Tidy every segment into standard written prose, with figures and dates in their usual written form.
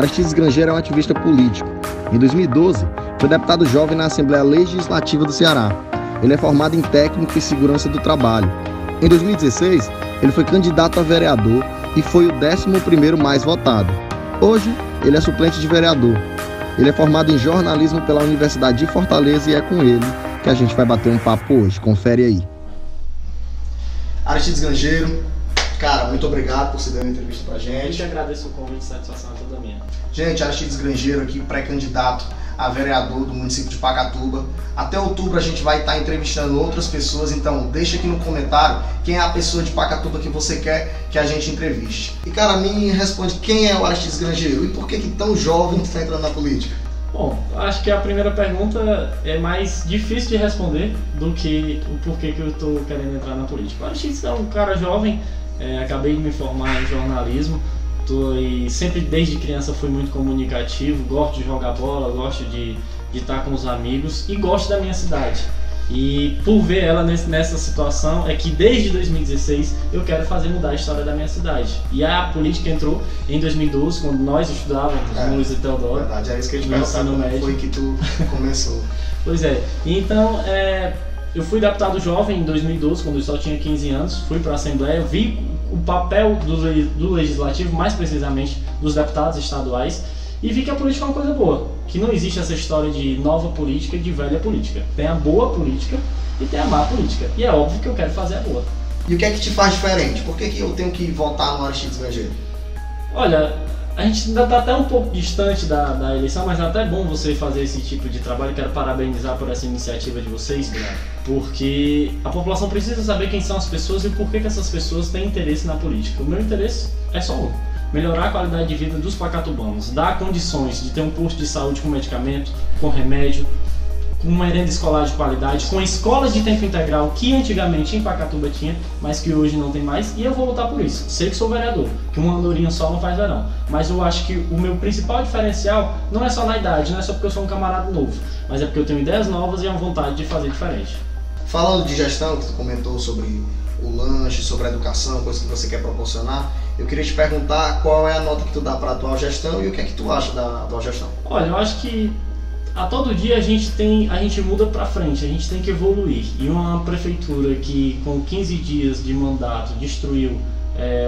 Aristides Grangeiro é um ativista político. Em 2012, foi deputado jovem na Assembleia Legislativa do Ceará. Ele é formado em técnico e segurança do trabalho. Em 2016, ele foi candidato a vereador e foi o 11º mais votado. Hoje, ele é suplente de vereador. Ele é formado em jornalismo pela Universidade de Fortaleza e é com ele que a gente vai bater um papo hoje. Confere aí. Aristides Grangeiro, cara, muito obrigado por você dar uma entrevista pra gente. Eu te agradeço o convite, satisfação é toda minha. Gente, Aristides Grangeiro aqui, pré-candidato a vereador do município de Pacatuba. Até outubro a gente vai estar entrevistando outras pessoas, então deixa aqui no comentário quem é a pessoa de Pacatuba que você quer que a gente entreviste. E cara, me responde, quem é o Aristides Grangeiro e por que tão jovem está entrando na política? Bom, acho que a primeira pergunta é mais difícil de responder do que o porquê que eu estou querendo entrar na política. O Aristides é um cara jovem, acabei de me formar em jornalismo, e sempre desde criança fui muito comunicativo, gosto de jogar bola, gosto de estar com os amigos e gosto da minha cidade. E por ver ela nessa situação é que desde 2016 eu quero fazer mudar a história da minha cidade. E a política entrou em 2012, quando nós estudávamos no Luiz e Teodoro. Verdade, é isso que eu te perguntava, como foi que tu começou. Pois é, então eu fui deputado jovem em 2012, quando eu só tinha 15 anos, fui para a Assembleia, vi o papel do Legislativo, mais precisamente dos deputados estaduais, e vi que a política é uma coisa boa, que não existe essa história de nova política e de velha política. Tem a boa política e tem a má política, e é óbvio que eu quero fazer a boa. E o que é que te faz diferente? Por que eu tenho que votar no Aristides Grangeiro? Olha, a gente ainda está até um pouco distante da eleição, mas é até bom você fazer esse tipo de trabalho. Quero parabenizar por essa iniciativa de vocês, porque a população precisa saber quem são as pessoas e por que essas pessoas têm interesse na política. O meu interesse é só um: melhorar a qualidade de vida dos pacatubanos, dar condições de ter um posto de saúde com medicamento, com remédio, com uma merenda escolar de qualidade, com escolas de tempo integral que antigamente em Pacatuba tinha, mas que hoje não tem mais, e eu vou lutar por isso. Sei que sou vereador, que uma andorinha só não faz verão, mas eu acho que o meu principal diferencial não é só na idade, não é só porque eu sou um camarada novo, mas é porque eu tenho ideias novas e a vontade de fazer diferente. Falando de gestão, que tu comentou sobre o lanche, sobre a educação, coisa que você quer proporcionar, eu queria te perguntar qual é a nota que tu dá para a atual gestão e o que é que tu acha da atual gestão? Olha, eu acho que a todo dia a gente muda para frente, a gente tem que evoluir. E uma prefeitura que com 15 dias de mandato destruiu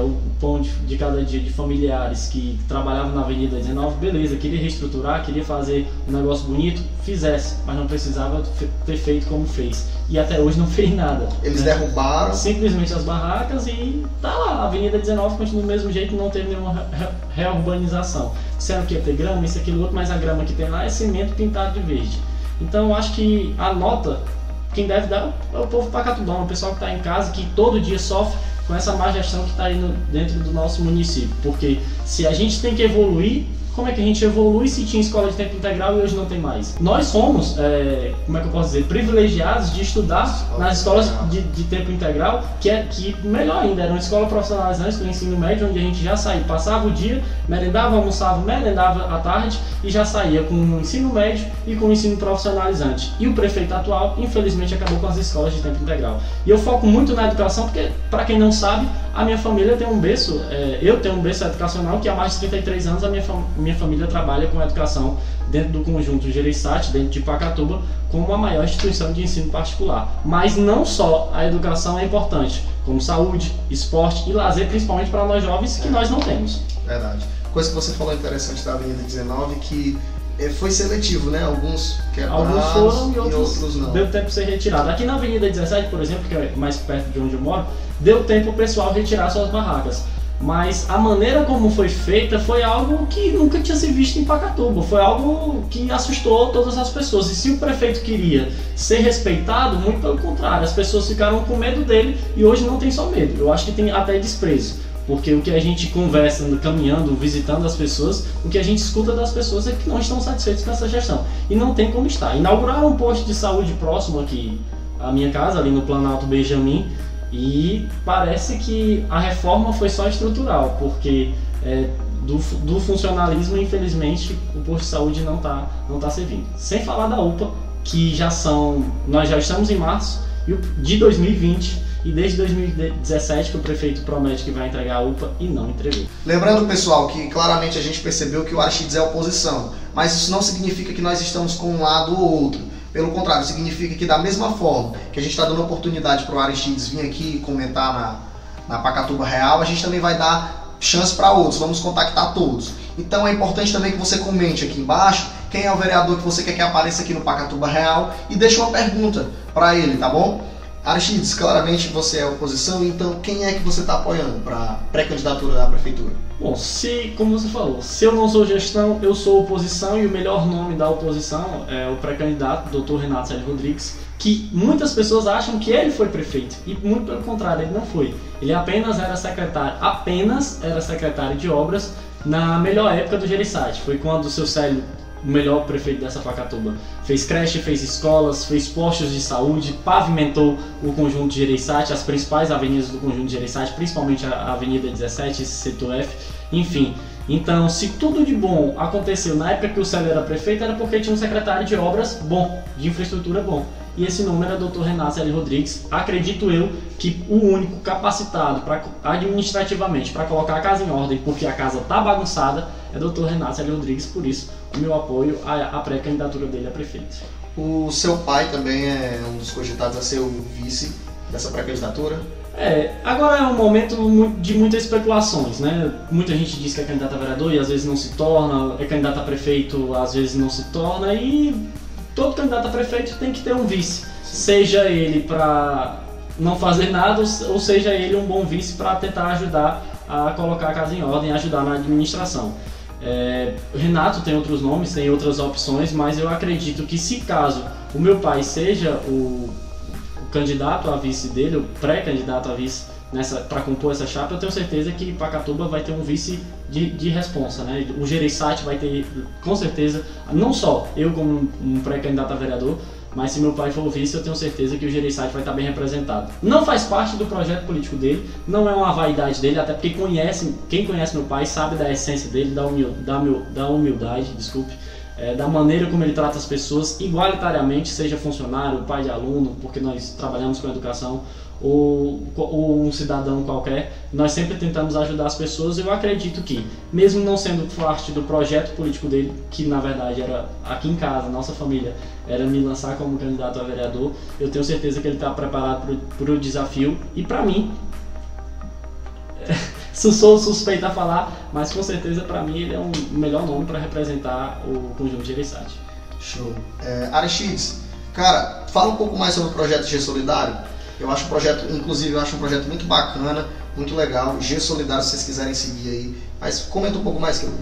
o pão de cada dia de familiares que trabalhavam na Avenida 19, beleza, queria reestruturar, queria fazer um negócio bonito, fizesse, mas não precisava ter feito como fez. E até hoje não fez nada. Eles derrubaram simplesmente as barracas e tá lá, a Avenida 19 continua do mesmo jeito, não teve nenhuma reurbanização. Disseram que ia ter grama, isso, aquilo, outro, mas a grama que tem lá é cimento pintado de verde. Então eu acho que a nota, quem deve dar é o povo pacatubano, o pessoal que está em casa, que todo dia sofre com essa má gestão que está aí dentro do nosso município. Porque se a gente tem que evoluir, como é que a gente evolui se tinha escola de tempo integral e hoje não tem mais? Nós somos, como é que eu posso dizer, privilegiados de estudar nas escolas de tempo integral, que melhor ainda, era uma escola profissionalizante do ensino médio, onde a gente já saía, passava o dia, merendava, almoçava, merendava à tarde e já saía com o ensino médio e com o ensino profissionalizante. E o prefeito atual, infelizmente, acabou com as escolas de tempo integral. E eu foco muito na educação porque, para quem não sabe, a minha família tem um berço, eu tenho um berço educacional que há mais de 33 anos a minha família trabalha com educação dentro do conjunto Gereissati, dentro de Pacatuba, como a maior instituição de ensino particular. Mas não só a educação é importante, como saúde, esporte e lazer, principalmente para nós jovens, que nós não temos. Verdade. Coisa que você falou interessante da Avenida 19, que foi seletivo, né? Alguns quebrados, alguns foram e outros não. Deu tempo de ser retirado. Aqui na Avenida 17, por exemplo, que é mais perto de onde eu moro, deu tempo o pessoal retirar suas barracas. Mas a maneira como foi feita foi algo que nunca tinha se visto em Pacatuba. Foi algo que assustou todas as pessoas. E se o prefeito queria ser respeitado, muito pelo contrário, as pessoas ficaram com medo dele e hoje não tem só medo. Eu acho que tem até desprezo. Porque o que a gente conversa, caminhando, visitando as pessoas, o que a gente escuta das pessoas é que não estão satisfeitos com essa gestão. E não tem como estar. Inauguraram um posto de saúde próximo aqui à minha casa, ali no Planalto Benjamin, e parece que a reforma foi só estrutural, porque do funcionalismo, infelizmente, o posto de saúde não tá servindo. Sem falar da UPA, que nós já estamos em março de 2020, e desde 2017 que o prefeito promete que vai entregar a UPA e não entregou. Lembrando, pessoal, que claramente a gente percebeu que o Aristides é oposição, mas isso não significa que nós estamos com um lado ou outro. Pelo contrário, significa que da mesma forma que a gente está dando oportunidade para o Aristides vir aqui comentar na Pacatuba Real, a gente também vai dar chance para outros, vamos contactar todos. Então é importante também que você comente aqui embaixo quem é o vereador que você quer que apareça aqui no Pacatuba Real e deixe uma pergunta para ele, tá bom? Aristides, claramente você é oposição, então quem é que você está apoiando para pré-candidatura à prefeitura? Bom, como você falou, se eu não sou gestão, eu sou oposição, e o melhor nome da oposição é o pré-candidato, Dr. Renato Célio Rodrigues, que muitas pessoas acham que ele foi prefeito, e muito pelo contrário, ele não foi. Ele apenas era secretário de obras na melhor época do Jereissati. Foi quando o seu Célio, o melhor prefeito dessa Pacatuba, fez creche, fez escolas, fez postos de saúde, pavimentou o conjunto de Jereissati, as principais avenidas do conjunto de Jereissati, principalmente a Avenida 17, esse setor F, enfim. Então, se tudo de bom aconteceu na época que o Célio era prefeito, era porque tinha um secretário de obras bom, de infraestrutura bom. E esse nome era Dr. Renato Célio Rodrigues. Acredito eu que o único capacitado administrativamente para colocar a casa em ordem, porque a casa está bagunçada, é Dr. Renato Célio Rodrigues. Por isso, o meu apoio à pré-candidatura dele a prefeito. O seu pai também é um dos cogitados a ser o vice dessa pré-candidatura? Agora é um momento de muitas especulações, né? Muita gente diz que é candidato a vereador e às vezes não se torna, é candidato a prefeito, às vezes não se torna, e todo candidato a prefeito tem que ter um vice, seja ele para não fazer nada ou seja ele um bom vice para tentar ajudar a colocar a casa em ordem, ajudar na administração. Renato tem outros nomes, tem outras opções, mas eu acredito que se caso o meu pai seja o candidato a vice dele, o pré-candidato a vice para compor essa chapa, eu tenho certeza que Pacatuba vai ter um vice de responsa, né? O Jereissati vai ter, com certeza, não só eu como um pré-candidato a vereador, mas se meu pai for o vice, eu tenho certeza que o Jereissati vai estar bem representado. Não faz parte do projeto político dele, não é uma vaidade dele, até porque quem conhece meu pai sabe da essência dele, da humildade, da maneira como ele trata as pessoas igualitariamente, seja funcionário, pai de aluno, porque nós trabalhamos com educação, ou um cidadão qualquer, nós sempre tentamos ajudar as pessoas. Eu acredito que, mesmo não sendo parte do projeto político dele, que na verdade era aqui em casa, nossa família, era me lançar como candidato a vereador, eu tenho certeza que ele está preparado para o desafio, e para mim, sou suspeito a falar, mas com certeza para mim ele é um melhor nome para representar o conjunto de Jereissati. Show. Aristides, cara, fala um pouco mais sobre o projeto G Solidário. Eu acho um projeto muito bacana, muito legal. G Solidário, se vocês quiserem seguir aí. Mas comenta um pouco mais, que eu...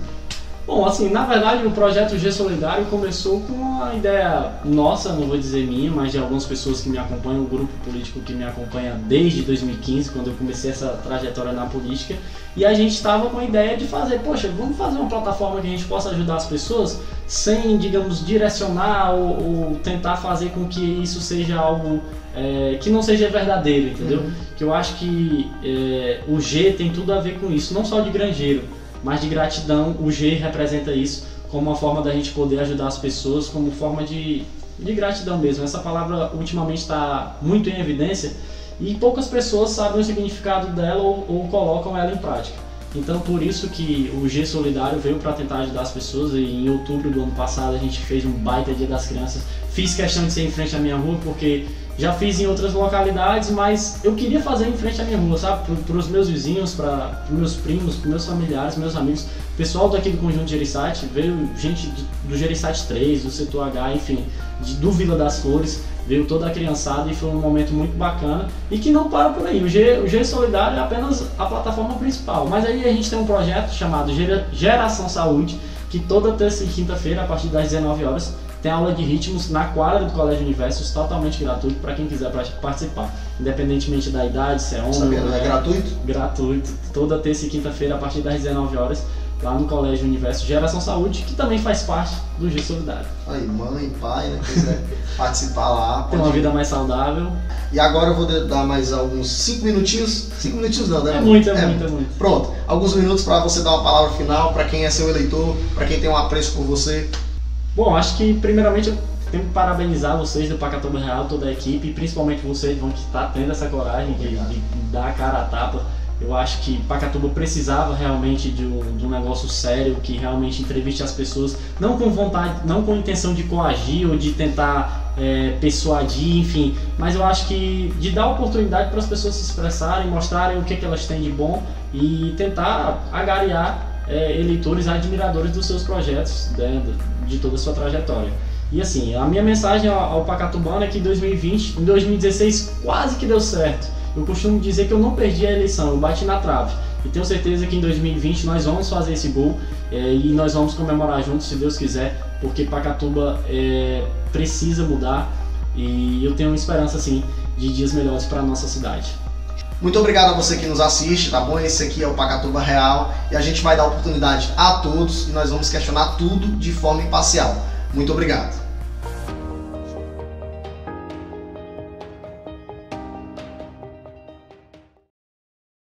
Bom, assim, na verdade o projeto G Solidário começou com uma ideia nossa, não vou dizer minha, mas de algumas pessoas que me acompanham, um grupo político que me acompanha desde 2015, quando eu comecei essa trajetória na política, e a gente estava com a ideia de fazer, poxa, vamos fazer uma plataforma que a gente possa ajudar as pessoas sem, digamos, direcionar ou tentar fazer com que isso seja algo que não seja verdadeiro, entendeu? Que eu acho que o G tem tudo a ver com isso, não só de granjeiro, mas de gratidão. O G representa isso como uma forma da gente poder ajudar as pessoas, como forma de gratidão mesmo. Essa palavra ultimamente está muito em evidência e poucas pessoas sabem o significado dela ou colocam ela em prática. Então por isso que o G Solidário veio para tentar ajudar as pessoas, e em outubro do ano passado a gente fez um baita Dia das Crianças. Fiz questão de ser em frente à minha rua porque já fiz em outras localidades, mas eu queria fazer em frente à minha rua, sabe? Para os meus vizinhos, para os meus primos, para meus familiares, meus amigos. Pessoal daqui do Conjunto Jereissati, veio gente do Jereissati 3, do Setor H, enfim, do Vila das Flores, veio toda a criançada e foi um momento muito bacana e que não para por aí. O G Solidário é apenas a plataforma principal, mas aí a gente tem um projeto chamado Geração Saúde, que toda terça e quinta-feira, a partir das 19 horas, tem aula de ritmos na quadra do Colégio Universos, totalmente gratuito para quem quiser participar, independentemente da idade, se é homem ou mulher. É gratuito? Gratuito, toda terça e quinta-feira a partir das 19 horas, lá no Colégio Universo Geração Saúde, que também faz parte do G Solidário. Aí, mãe, pai, né, quiser participar lá. Ter uma vida mais saudável. E agora eu vou dar mais alguns 5 minutinhos. 5 minutinhos não, né? É muito. Pronto, alguns minutos para você dar uma palavra final para quem é seu eleitor, para quem tem um apreço por você. Bom, acho que primeiramente eu tenho que parabenizar vocês do Pacatuba Real, toda a equipe, e principalmente vocês que está tendo essa coragem de dar a cara a tapa. Eu acho que Pacatuba precisava realmente de um negócio sério, que realmente entreviste as pessoas, não com vontade, não com intenção de coagir ou de tentar persuadir, enfim, mas eu acho que de dar oportunidade para as pessoas se expressarem, mostrarem o que elas têm de bom e tentar agariar eleitores, admiradores dos seus projetos, de toda a sua trajetória. E assim, a minha mensagem ao Pacatubano é que em 2020, em 2016 quase que deu certo. Eu costumo dizer que eu não perdi a eleição, eu bati na trave. E tenho certeza que em 2020 nós vamos fazer esse gol e nós vamos comemorar juntos, se Deus quiser, porque Pacatuba precisa mudar e eu tenho esperança, sim, de dias melhores para a nossa cidade. Muito obrigado a você que nos assiste, tá bom? Esse aqui é o Pacatuba Real e a gente vai dar oportunidade a todos e nós vamos questionar tudo de forma imparcial. Muito obrigado.